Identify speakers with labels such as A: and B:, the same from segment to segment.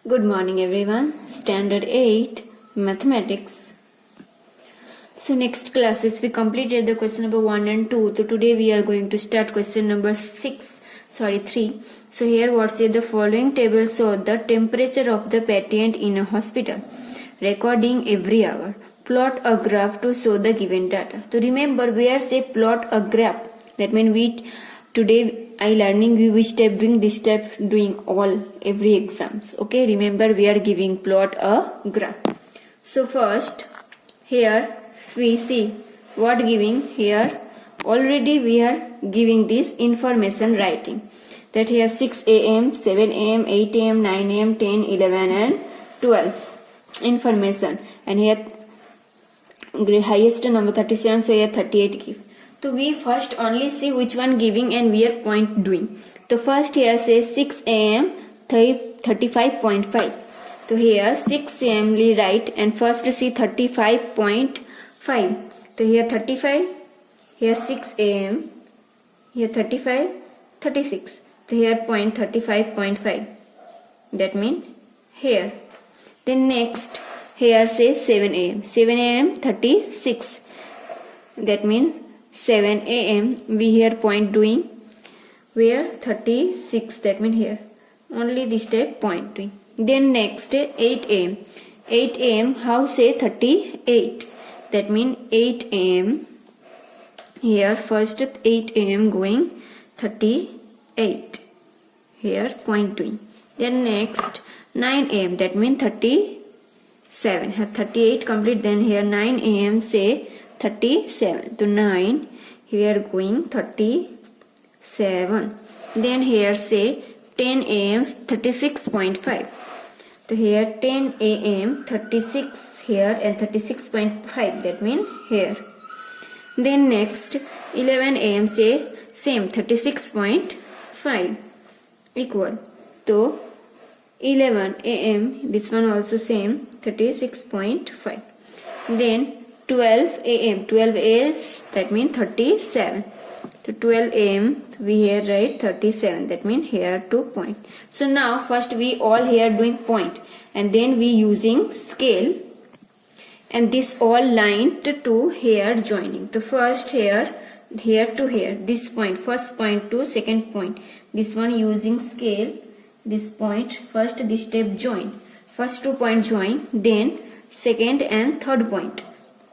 A: Good morning everyone. Standard 8 Mathematics. So next classes we completed the question number 1 and 2. So today we are going to start question number 3. So here what say the following table show the temperature of the patient in a hospital. Recording every hour. Plot a graph to show the given data. So remember we are say plot a graph. That means today I learning you which step doing this step doing all every exams. Okay, remember we are giving plot a graph. So first here we see what giving here. Already we are giving this information writing. That here 6 a.m., 7 a.m., 8 a.m., 9 a.m., 10, 11 and 12 information. And here highest number 37, so here 38 give. So we first only see which one giving and we are point doing. So first here says 6 am 35.5. So here 6 am we write and first see 35.5. So here 35, here 6 am, here 35, 36. So here point 35.5. That means here. Then next here say 7 am. 7 am 36. That means 7 am we here point doing where 36, that means here only this type point doing. Then next 8 am. 8 am how say 38, that means 8 am here first 8 am going 38 here point doing. Then next 9 am, that means 37, 38 complete. Then here 9 am say 37 to 9 here going 37. Then here say 10 am 36.5. So here 10 am 36 here and 36.5, that means here. Then next 11 am say same 36.5 equal to 11 am, this one also same 36.5. Then 12 am, 12 is that means 37. So 12 am we here write 37, that means here 2 point. So now first we all here doing point and then we using scale and this all line to here joining. The first here to here, this point, first point to second point, this one using scale, this point first this step join, first 2 point join, then second and third point,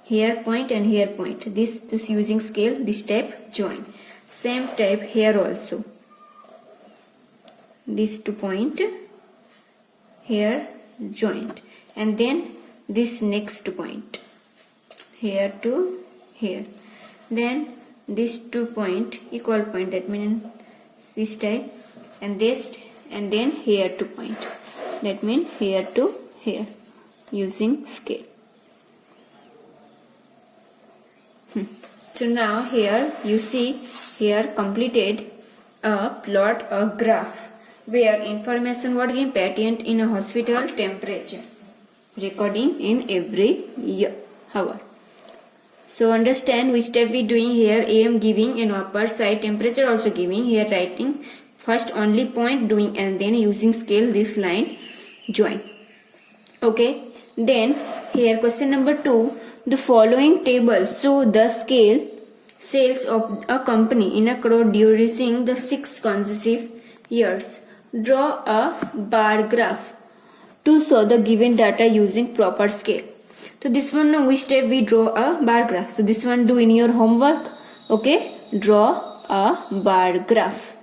A: here point and here point, this using scale, this step join. Same type here also, these 2 point here joined and then this next point here to here, then this 2 point equal point, that means this type and this, and then here 2 point, that means here to here using scale. So now here you see here completed a plot a graph where information what given patient in a hospital temperature recording in every hour. So understand which step we doing here. AM giving and upper side temperature also giving, here writing first only point doing and then using scale this line join. Okay, then here question number 2. The following tables show the sales of a company in a crore during the 6 consecutive years. Draw a bar graph to show the given data using proper scale. So this one which step we draw a bar graph. So this one do in your homework. Okay, draw a bar graph.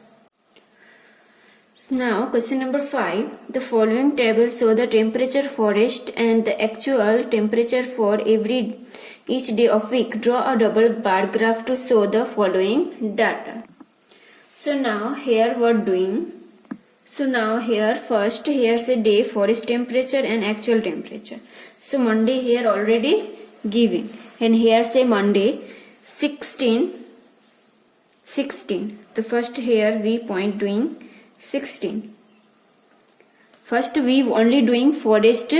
A: Now question number 5. The following tables show the temperature forest and the actual temperature for each day of week. Draw a double bar graph to show the following data. So now here what doing? So now here first here's a day forest temperature and actual temperature. So Monday here already given and here say Monday 16. The first here we point doing 16. First we only doing forest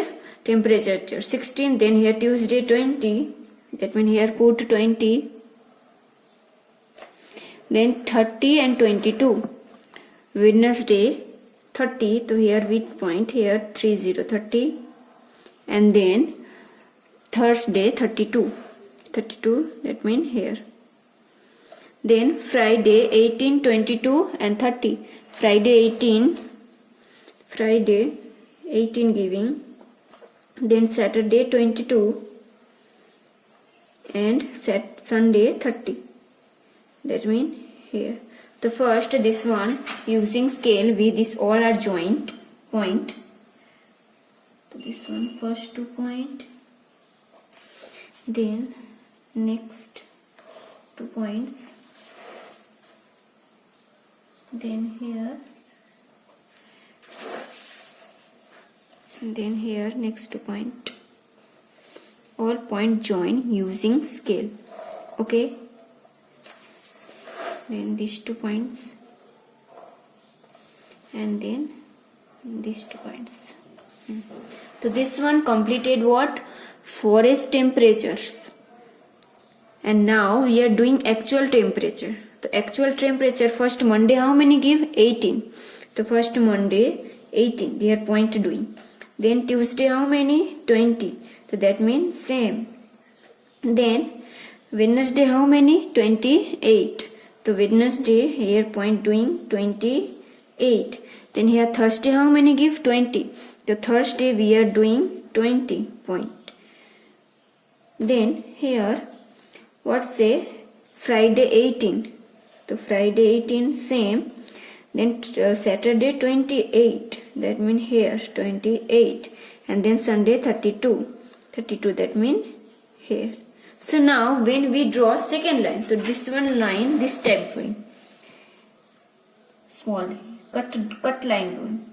A: temperature 16, then here Tuesday 20, that means here put 20, then 30 and 22, Wednesday 30, so here we point here 30 30, and then Thursday 32 that means here. Then Friday 18 22 and 30, Friday 18 giving, then Saturday 22 and Sunday 30, that means here. So first this one using scale, we this all are joint point. So this one first 2 point, then next 2 points, then here, and then here next 2 point. All point join using scale. Okay. Then these 2 points, and then these 2 points. So this one completed what? Forest temperatures. And now we are doing actual temperature. The actual temperature, first Monday how many give? 18. So first Monday 18, they are point doing. Then Tuesday how many? 20. So that means same. Then Wednesday how many? 28. So Wednesday here point doing 28. Then here Thursday how many give? 20. So Thursday we are doing 20 point. Then here what say? Friday 18. So Friday 18 same. Then Saturday 28. That means here 28. And then Sunday 32. 32 that means here. So now when we draw second line, so this one line, this type going, small cut line going.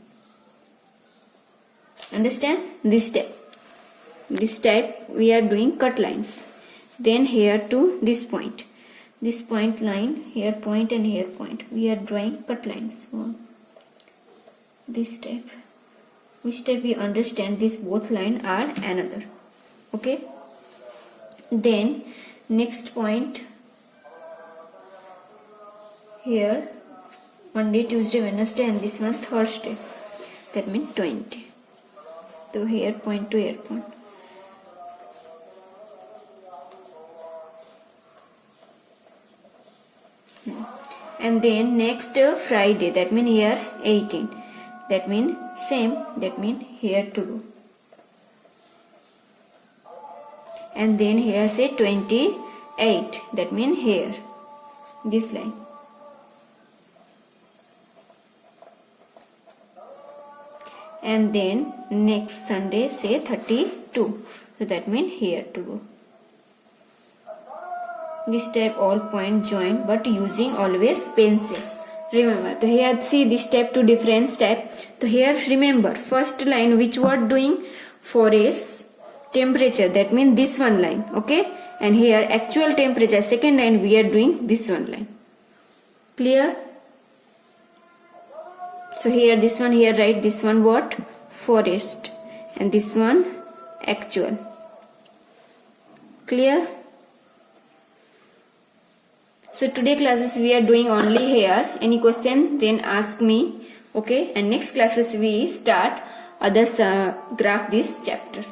A: Understand? This type we are doing cut lines. Then here to this point line, here point and here point, we are drawing cut lines. This type, which type we understand, this both line are another. Okay. Then next point here Monday, Tuesday, Wednesday, and this one Thursday, that means 20. So here point to here point. And then next Friday, that means here 18, that means same, that means here to go. And then here say 28, that means here, this line. And then next Sunday say 32, so that means here to go. This type all point join, but using always pencil. Remember, so here see this type to different type. So here remember first line which word doing? Forest temperature, that means this one line. Okay, and here actual temperature, second line we are doing this one line. Clear? So here this one, here write this one what? Forest, and this one actual. Clear? So today classes we are doing only here. Any question then ask me. Okay, and next classes we start others graph this chapter.